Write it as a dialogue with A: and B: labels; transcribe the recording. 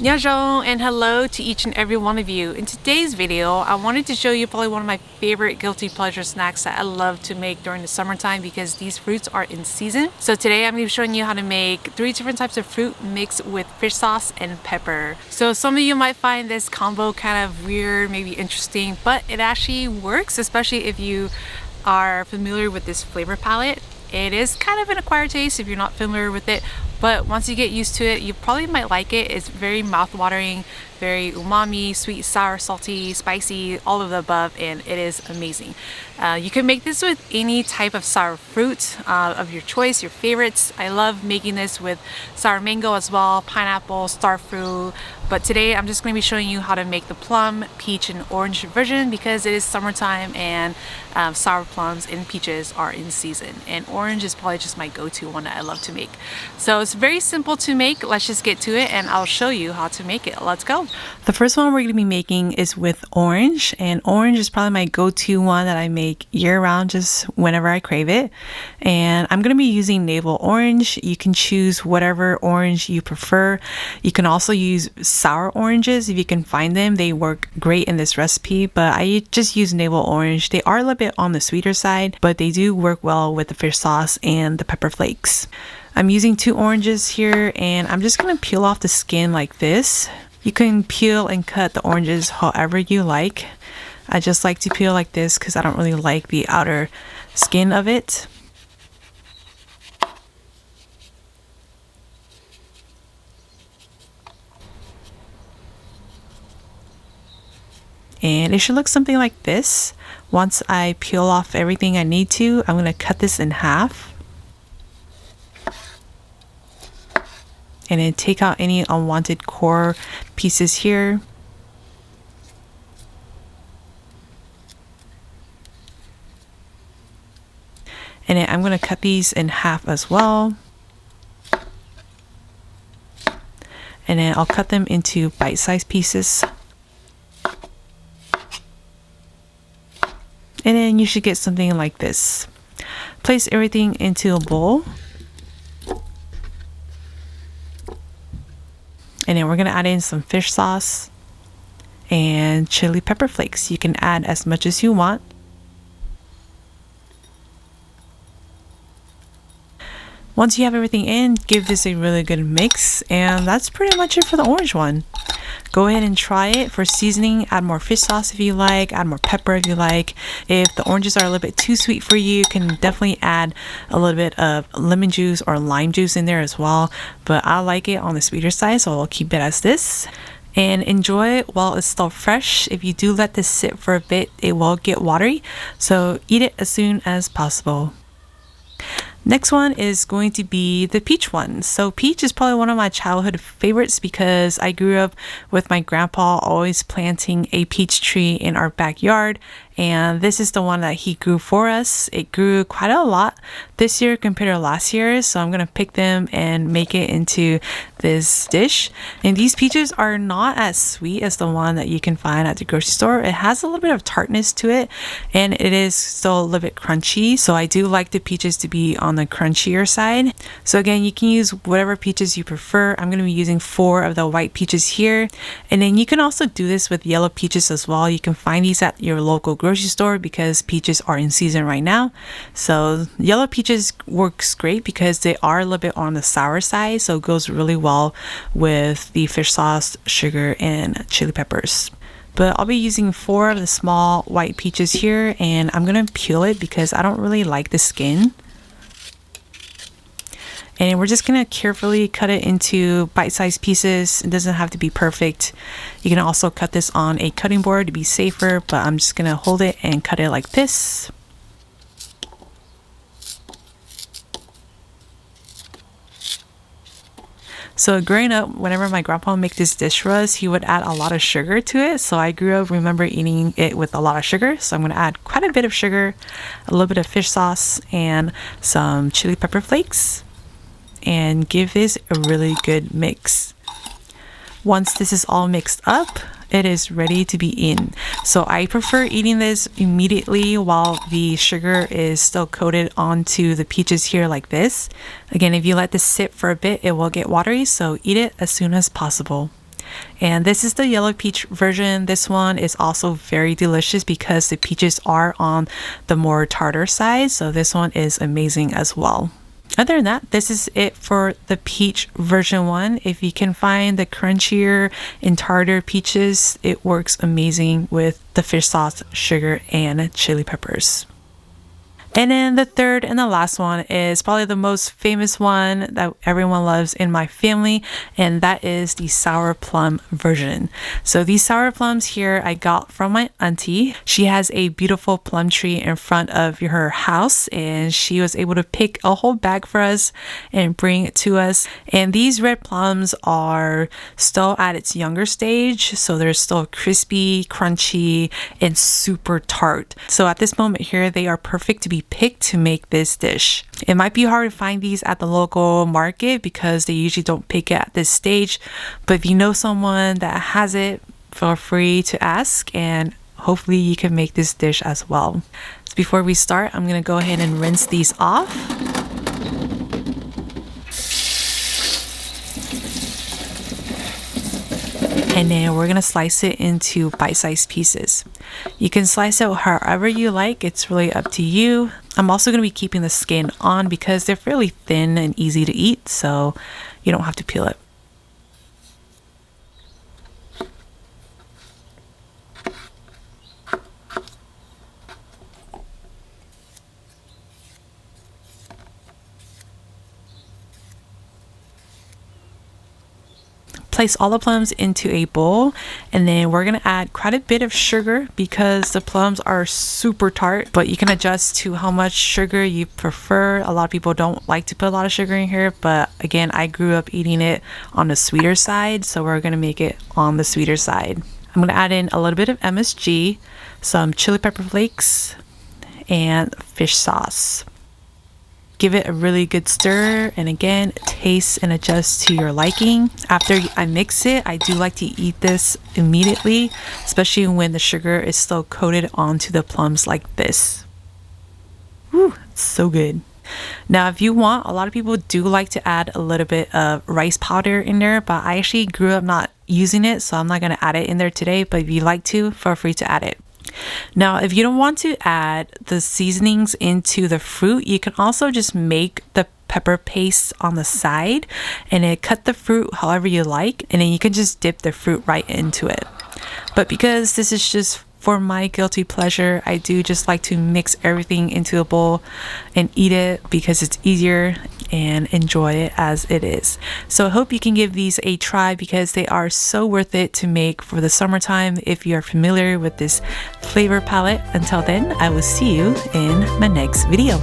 A: Bonjour and hello to each and every one of you. In today's video, I wanted to show you probably one of my favorite guilty pleasure snacks that I love to make during the summertime because these fruits are in season. So today I'm going to be showing you how to make 3 different types of fruit mixed with fish sauce and pepper. So some of you might find this combo kind of weird, maybe interesting, but it actually works, especially if you are familiar with this flavor palette. It is kind of an acquired taste if you're not familiar with it, but once you get used to it, you probably might like it. It's very mouth-watering, very umami, sweet, sour, salty, spicy, all of the above, and it is amazing. You can make this with any type of sour fruit of your choice, your favorites. I love making this with sour mango as well, pineapple, starfruit, but today I'm just going to be showing you how to make the plum, peach, and orange version because it is summertime and sour plums and peaches are in season, and orange is probably just my go-to one that I love to make. So it's very simple to make. Let's just get to it and I'll show you how to make it. Let's go. The first one we're going to be making is with orange, and orange is probably my go-to one that I make year-round just whenever I crave it. And I'm going to be using navel orange. You can choose whatever orange you prefer. You can also use sour oranges if you can find them. They work great in this recipe, but I just use navel orange. They are a little bit on the sweeter side, but they do work well with the fish sauce and the pepper flakes. I'm using 2 oranges here, and I'm just going to peel off the skin like this. You can peel and cut the oranges however you like. I just like to peel like this because I don't really like the outer skin of it. And it should look something like this. Once I peel off everything I need to, I'm going to cut this in half. And then take out any unwanted core pieces here. And then I'm going to cut these in half as well. And then I'll cut them into bite-sized pieces. And then you should get something like this. Place everything into a bowl. And then we're going to add in some fish sauce and chili pepper flakes. You can add as much as you want. Once you have everything in, give this a really good mix, and that's pretty much it for the orange one. Go ahead and try it. For seasoning, add more fish sauce if you like, add more pepper if you like. If the oranges are a little bit too sweet for you, you can definitely add a little bit of lemon juice or lime juice in there as well. But I like it on the sweeter side, so I'll keep it as this. And enjoy it while it's still fresh. If you do let this sit for a bit, it will get watery, so eat it as soon as possible. Next one is going to be the peach one. So peach is probably one of my childhood favorites because I grew up with my grandpa always planting a peach tree in our backyard, and this is the one that he grew for us. It grew quite a lot this year compared to last year, so I'm gonna pick them and make it into this dish. And these peaches are not as sweet as the one that you can find at the grocery store. It has a little bit of tartness to it, and it is still a little bit crunchy, so I do like the peaches to be on the crunchier side. So again, you can use whatever peaches you prefer. I'm going to be using 4 of the white peaches here, and then you can also do this with yellow peaches as well. You can find these at your local grocery store because peaches are in season right now. So yellow peaches works great because they are a little bit on the sour side, so it goes really well with the fish sauce, sugar, and chili peppers. But I'll be using 4 of the small white peaches here, and I'm gonna peel it because I don't really like the skin. And we're just gonna carefully cut it into bite-sized pieces. It doesn't have to be perfect. You can also cut this on a cutting board to be safer, but I'm just gonna hold it and cut it like this. So growing up, whenever my grandpa would make this dish for us, he would add a lot of sugar to it. So I grew up remember eating it with a lot of sugar. So I'm going to add quite a bit of sugar, a little bit of fish sauce, and some chili pepper flakes, and give this a really good mix. Once this is all mixed up, it is ready to be in. So I prefer eating this immediately while the sugar is still coated onto the peaches here like this. Again, if you let this sit for a bit, it will get watery, so eat it as soon as possible. And this is the yellow peach version. This one is also very delicious because the peaches are on the more tartar side. So this one is amazing as well. Other than that, this is it for the peach version one. If you can find the crunchier and tartar peaches, it works amazing with the fish sauce, sugar, and chili peppers. And then the third and the last one is probably the most famous one that everyone loves in my family, and that is the sour plum version. So these sour plums here I got from my auntie. She has a beautiful plum tree in front of her house, and she was able to pick a whole bag for us and bring it to us. And these red plums are still at its younger stage, so they're still crispy, crunchy, and super tart. So at this moment here, they are perfect to be picked to make this dish. It might be hard to find these at the local market because they usually don't pick it at this stage, but if you know someone that has it, feel free to ask and hopefully you can make this dish as well. So before we start, I'm gonna go ahead and rinse these off. And then we're gonna slice it into bite-sized pieces. You can slice it however you like, it's really up to you. I'm also gonna be keeping the skin on because they're fairly thin and easy to eat, so you don't have to peel it. Place all the plums into a bowl, and then we're gonna add quite a bit of sugar because the plums are super tart, but you can adjust to how much sugar you prefer. A lot of people don't like to put a lot of sugar in here, but again, I grew up eating it on the sweeter side, so we're gonna make it on the sweeter side. I'm gonna add in a little bit of MSG, some chili pepper flakes, and fish sauce. Give it a really good stir, and again, taste and adjust to your liking. After I mix it, I do like to eat this immediately, especially when the sugar is still coated onto the plums like this. Woo, it's so good. Now, if you want, a lot of people do like to add a little bit of rice powder in there, but I actually grew up not using it, so I'm not gonna add it in there today, but if you like to, feel free to add it. Now, if you don't want to add the seasonings into the fruit, you can also just make the pepper paste on the side and then cut the fruit however you like, and then you can just dip the fruit right into it. But because this is just for my guilty pleasure, I do just like to mix everything into a bowl and eat it because it's easier and enjoy it as it is. So I hope you can give these a try because they are so worth it to make for the summertime if you are familiar with this flavor palette. Until then, I will see you in my next video.